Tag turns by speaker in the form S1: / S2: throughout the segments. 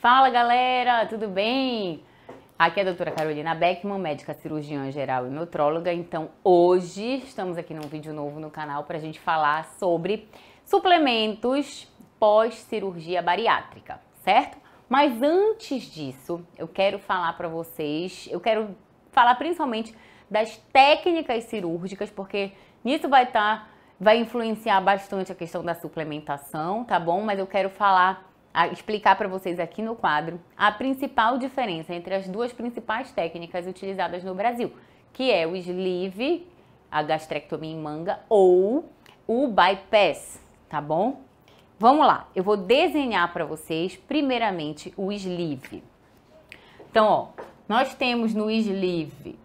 S1: Fala galera, tudo bem? Aqui é a doutora Carolina Beckman, médica cirurgiã geral e nutróloga. Então hoje estamos aqui num vídeo novo no canal para a gente falar sobre suplementos pós-cirurgia bariátrica, certo? Mas antes disso, eu quero falar para vocês, eu quero falar principalmente das técnicas cirúrgicas, porque nisso vai influenciar bastante a questão da suplementação, tá bom? Mas eu quero explicar para vocês aqui no quadro a principal diferença entre as duas principais técnicas utilizadas no Brasil, que é o sleeve, a gastrectomia em manga, ou o bypass, tá bom? Vamos lá, eu vou desenhar para vocês primeiramente o sleeve. Então, ó, nós temos no sleeve,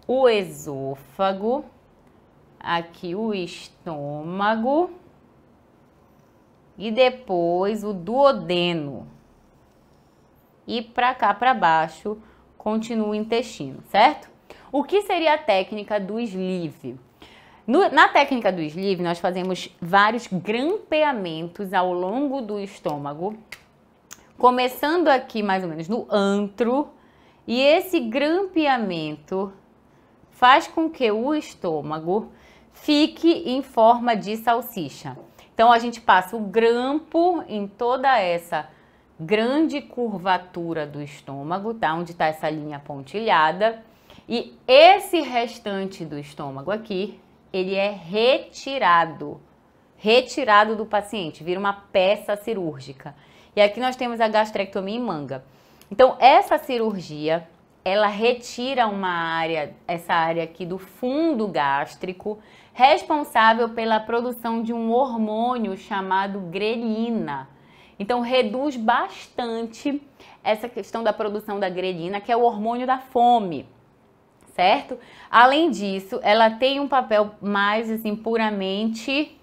S1: o esôfago, aqui o estômago e depois o duodeno. E para cá, para baixo, continua o intestino, certo? O que seria a técnica do sleeve? Na técnica do sleeve, nós fazemos vários grampeamentos ao longo do estômago, começando aqui mais ou menos no antro, e esse grampeamento faz com que o estômago fique em forma de salsicha. Então a gente passa o grampo em toda essa grande curvatura do estômago, tá? Onde está essa linha pontilhada. E esse restante do estômago aqui, ele é retirado do paciente, vira uma peça cirúrgica. E aqui nós temos a gastrectomia em manga. Então essa cirurgia, ela retira essa área aqui do fundo gástrico, responsável pela produção de um hormônio chamado grelina. Então reduz bastante essa questão da produção da grelina, que é o hormônio da fome, certo? Além disso, ela tem um papel mais assim puramente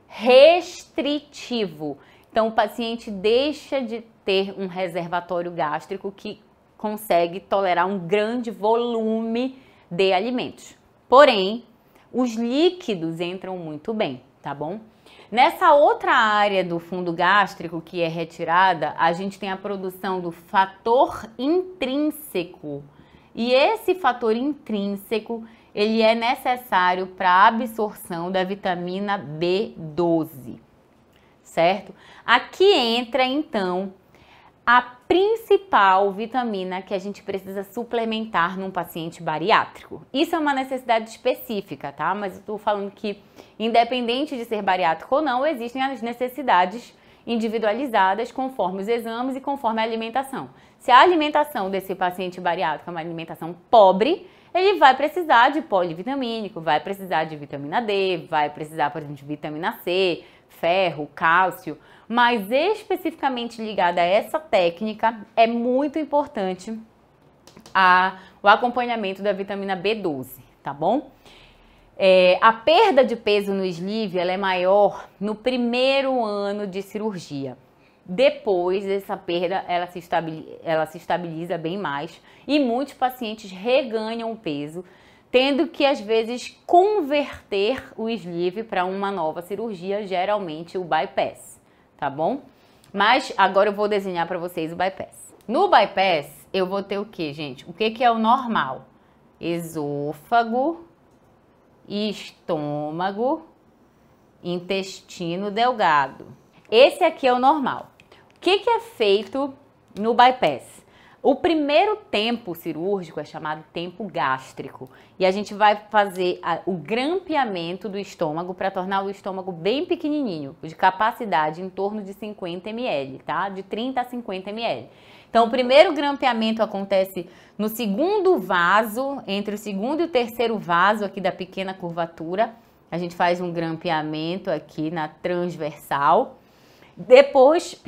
S1: restritivo. Então o paciente deixa de ter um reservatório gástrico que consegue tolerar um grande volume de alimentos. Porém, os líquidos entram muito bem, tá bom? Nessa outra área do fundo gástrico que é retirada, a gente tem a produção do fator intrínseco. E esse fator intrínseco, ele é necessário para a absorção da vitamina B12, certo? Aqui entra, então, a principal vitamina que a gente precisa suplementar num paciente bariátrico. Isso é uma necessidade específica, tá? Mas eu tô falando que, independente de ser bariátrico ou não, existem as necessidades individualizadas conforme os exames e conforme a alimentação. Se a alimentação desse paciente bariátrico é uma alimentação pobre, ele vai precisar de polivitamínico, vai precisar de vitamina D, vai precisar, por exemplo, de vitamina C, ferro, cálcio, mas especificamente ligada a essa técnica, é muito importante o acompanhamento da vitamina B12, tá bom? A perda de peso no sleeve, ela é maior no primeiro ano de cirurgia. Depois dessa perda, ela se estabiliza bem mais e muitos pacientes reganham o peso, tendo que, às vezes, converter o sleeve para uma nova cirurgia, geralmente o bypass, tá bom? Mas agora eu vou desenhar para vocês o bypass. No bypass, eu vou ter o que, gente? O que é o normal? Esôfago, estômago, intestino delgado. Esse aqui é o normal. O que é feito no bypass? O primeiro tempo cirúrgico é chamado tempo gástrico e a gente vai fazer o grampeamento do estômago para tornar o estômago bem pequenininho, de capacidade em torno de 50 ml, tá? De 30 a 50 ml. Então, o primeiro grampeamento acontece no segundo vaso, entre o segundo e o terceiro vaso aqui da pequena curvatura. A gente faz um grampeamento aqui na transversal. Depois,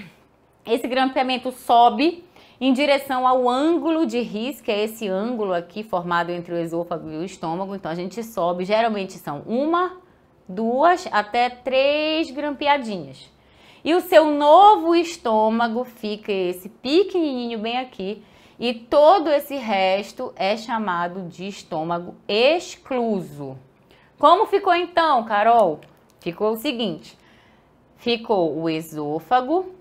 S1: esse grampeamento sobe em direção ao ângulo de His, que é esse ângulo aqui formado entre o esôfago e o estômago. Então, a gente sobe, geralmente são 1, 2 até 3 grampeadinhas. E o seu novo estômago fica esse pequenininho bem aqui. E todo esse resto é chamado de estômago excluso. Como ficou então, Carol? Ficou o seguinte. ficou o esôfago,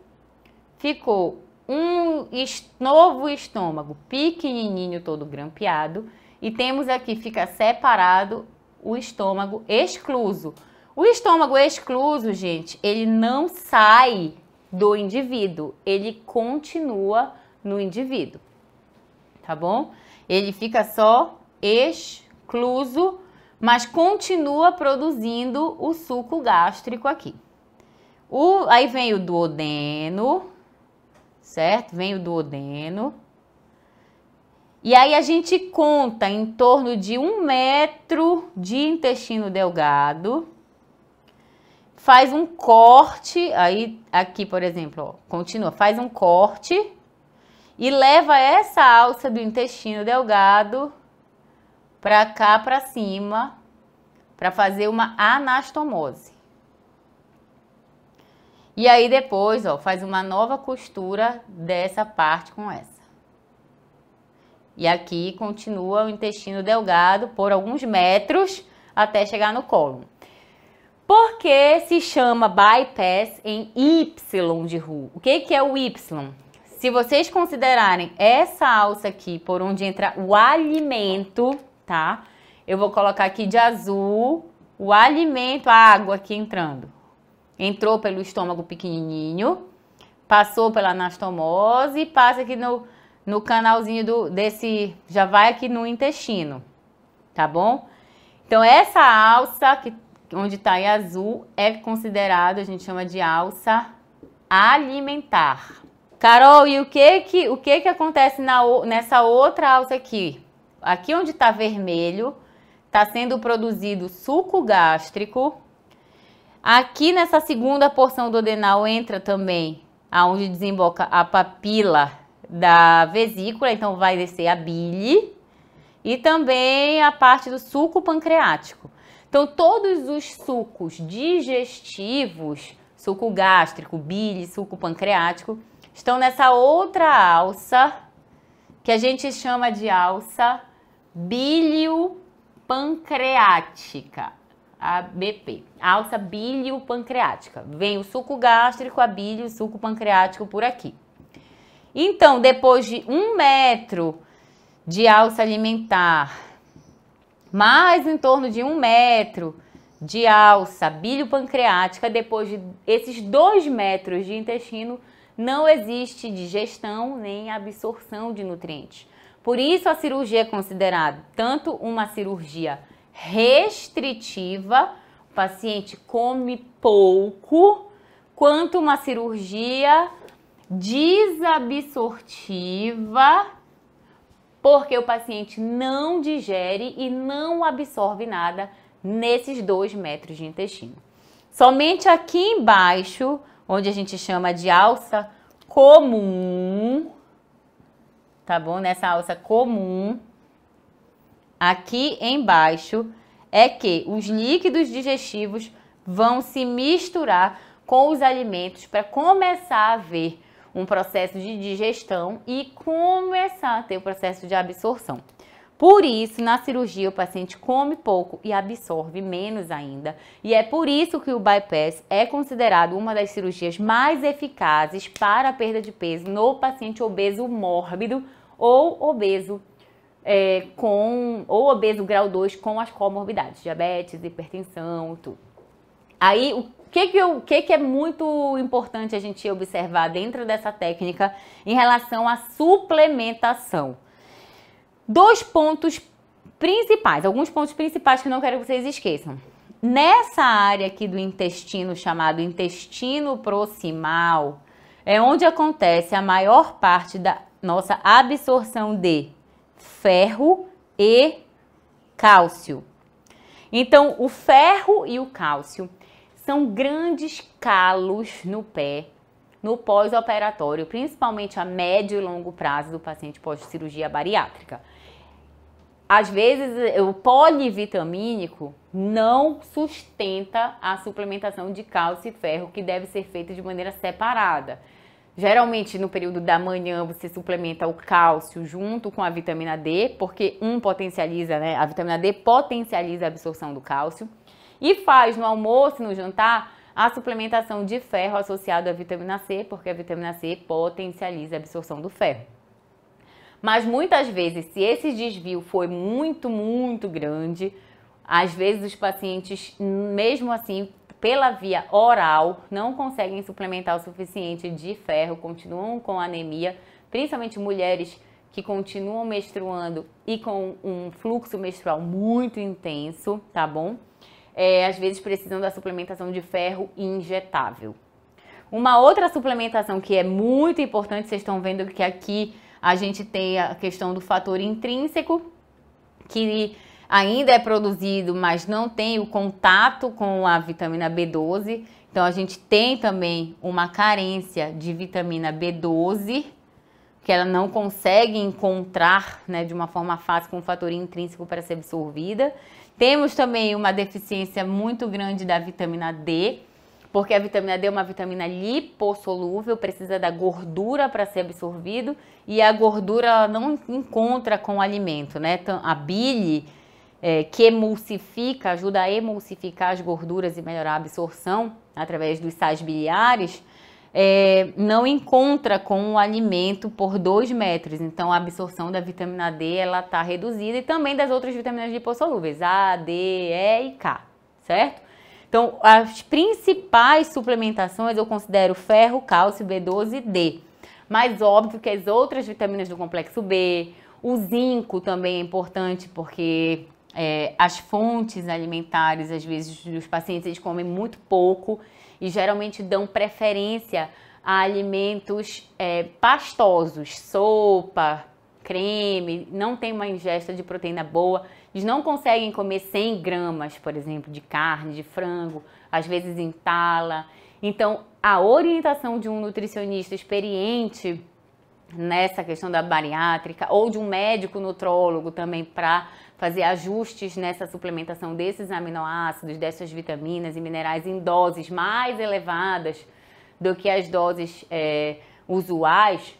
S1: ficou um novo estômago pequenininho, todo grampeado, e temos aqui, fica separado o estômago excluso. O estômago excluso, gente, ele não sai do indivíduo, ele continua no indivíduo, tá bom? Ele fica só excluso, mas continua produzindo o suco gástrico aqui. Aí vem o duodeno, certo? Vem o duodeno. E aí a gente conta em torno de 1 metro de intestino delgado. Faz um corte, aí aqui, por exemplo, ó, continua, faz um corte e leva essa alça do intestino delgado para cá, para cima, para fazer uma anastomose. E aí depois, ó, faz uma nova costura dessa parte com essa. E aqui continua o intestino delgado por alguns metros até chegar no cólon. Por que se chama bypass em Y de Roux? O que é o Y? Se vocês considerarem essa alça aqui por onde entra o alimento, tá? Eu vou colocar aqui de azul o alimento, a água aqui entrando. Entrou pelo estômago pequenininho, passou pela anastomose e passa aqui no canalzinho desse, já vai aqui no intestino, tá bom? Então essa alça, onde está em azul, é considerado, a gente chama de alça alimentar. Carol, e o que acontece nessa outra alça aqui? Aqui onde está vermelho, está sendo produzido suco gástrico. Aqui nessa segunda porção duodenal entra também aonde desemboca a papila da vesícula, então vai descer a bile e também a parte do suco pancreático. Então todos os sucos digestivos, suco gástrico, bile, suco pancreático, estão nessa outra alça que a gente chama de alça biliopancreática. A BP, alça biliopancreática. Vem o suco gástrico, a bile, o suco pancreático por aqui. Então, depois de 1 metro de alça alimentar, mais em torno de 1 metro de alça biliopancreática, depois de esses 2 metros de intestino, não existe digestão nem absorção de nutrientes. Por isso, a cirurgia é considerada tanto uma cirurgia restritiva, o paciente come pouco, quanto uma cirurgia desabsortiva, porque o paciente não digere e não absorve nada nesses 2 metros de intestino. Somente aqui embaixo, onde a gente chama de alça comum, tá bom? Nessa alça comum, aqui embaixo é que os líquidos digestivos vão se misturar com os alimentos para começar a haver um processo de digestão e começar a ter o processo de absorção. Por isso, na cirurgia, o paciente come pouco e absorve menos ainda. E é por isso que o bypass é considerado uma das cirurgias mais eficazes para a perda de peso no paciente obeso mórbido ou obeso obeso grau 2 com as comorbidades, diabetes, hipertensão, tudo. Aí, o que é muito importante a gente observar dentro dessa técnica em relação à suplementação? 2 pontos principais, alguns pontos principais que eu não quero que vocês esqueçam. Nessa área aqui do intestino, chamado intestino proximal, é onde acontece a maior parte da nossa absorção de ferro e cálcio. Então, o ferro e o cálcio são grandes calos no pé, no pós-operatório, principalmente a médio e longo prazo do paciente pós-cirurgia bariátrica. Às vezes, o polivitamínico não sustenta a suplementação de cálcio e ferro, que deve ser feita de maneira separada. Geralmente, no período da manhã, você suplementa o cálcio junto com a vitamina D, porque potencializa, né? A vitamina D potencializa a absorção do cálcio. E faz no almoço e no jantar a suplementação de ferro associada à vitamina C, porque a vitamina C potencializa a absorção do ferro. Mas muitas vezes, se esse desvio foi muito grande, às vezes os pacientes, mesmo assim, pela via oral, não conseguem suplementar o suficiente de ferro, continuam com anemia, principalmente mulheres que continuam menstruando e com um fluxo menstrual muito intenso, tá bom? Às vezes precisam da suplementação de ferro injetável. Uma outra suplementação que é muito importante, vocês estão vendo que aqui a gente tem a questão do fator intrínseco, que ainda é produzido, mas não tem o contato com a vitamina B12. Então, a gente tem também uma carência de vitamina B12, que ela não consegue encontrar, né, de uma forma fácil com o fator intrínseco para ser absorvida. Temos também uma deficiência muito grande da vitamina D, porque a vitamina D é uma vitamina lipossolúvel, precisa da gordura para ser absorvido, e a gordura ela não encontra com o alimento, né? Então, a bile, que emulsifica, ajuda a emulsificar as gorduras e melhorar a absorção através dos sais biliares, não encontra com o alimento por 2 metros. Então, a absorção da vitamina D ela está reduzida, e também das outras vitaminas lipossolúveis, A, D, E e K, certo? Então, as principais suplementações eu considero ferro, cálcio, B12 e D. Mas óbvio que as outras vitaminas do complexo B, o zinco também é importante, porque as fontes alimentares, às vezes, dos pacientes, eles comem muito pouco e geralmente dão preferência a alimentos pastosos, sopa, creme, não tem uma ingesta de proteína boa. Eles não conseguem comer 100 gramas, por exemplo, de carne, de frango, às vezes entala. Então, a orientação de um nutricionista experiente nessa questão da bariátrica, ou de um médico nutrólogo também, para fazer ajustes nessa suplementação desses aminoácidos, dessas vitaminas e minerais em doses mais elevadas do que as doses usuais,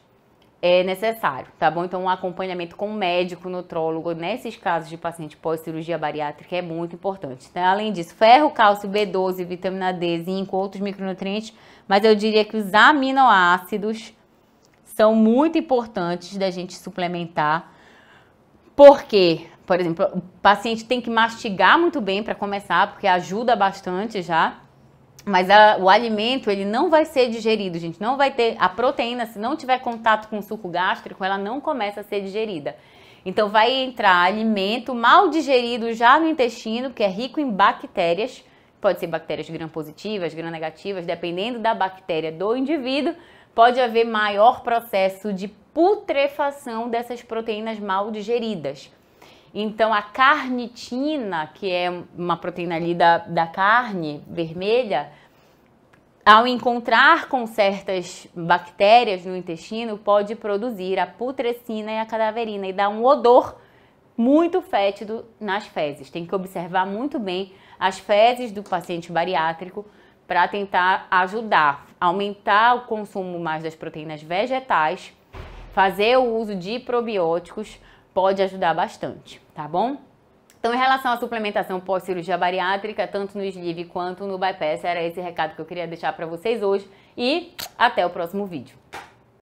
S1: é necessário, tá bom? Então, um acompanhamento com um médico nutrólogo nesses casos de paciente pós-cirurgia bariátrica é muito importante. Então, além disso, ferro, cálcio, B12, vitamina D, zinco, outros micronutrientes, mas eu diria que os aminoácidos são muito importantes da gente suplementar, porque, por exemplo, o paciente tem que mastigar muito bem para começar, porque ajuda bastante já. Mas o alimento, ele não vai ser digerido, gente. Não vai ter a proteína, se não tiver contato com o suco gástrico, ela não começa a ser digerida. Então, vai entrar alimento mal digerido já no intestino, que é rico em bactérias. Pode ser bactérias gram-positivas, gram-negativas, dependendo da bactéria do indivíduo. Pode haver maior processo de putrefação dessas proteínas mal digeridas. Então, a carnitina, que é uma proteína ali da carne vermelha, ao encontrar com certas bactérias no intestino, pode produzir a putrescina e a cadaverina e dar um odor muito fétido nas fezes. Tem que observar muito bem as fezes do paciente bariátrico para tentar ajudar, aumentar o consumo mais das proteínas vegetais, fazer o uso de probióticos, pode ajudar bastante, tá bom? Então, em relação à suplementação pós-cirurgia bariátrica, tanto no sleeve quanto no bypass, era esse recado que eu queria deixar para vocês hoje, e até o próximo vídeo.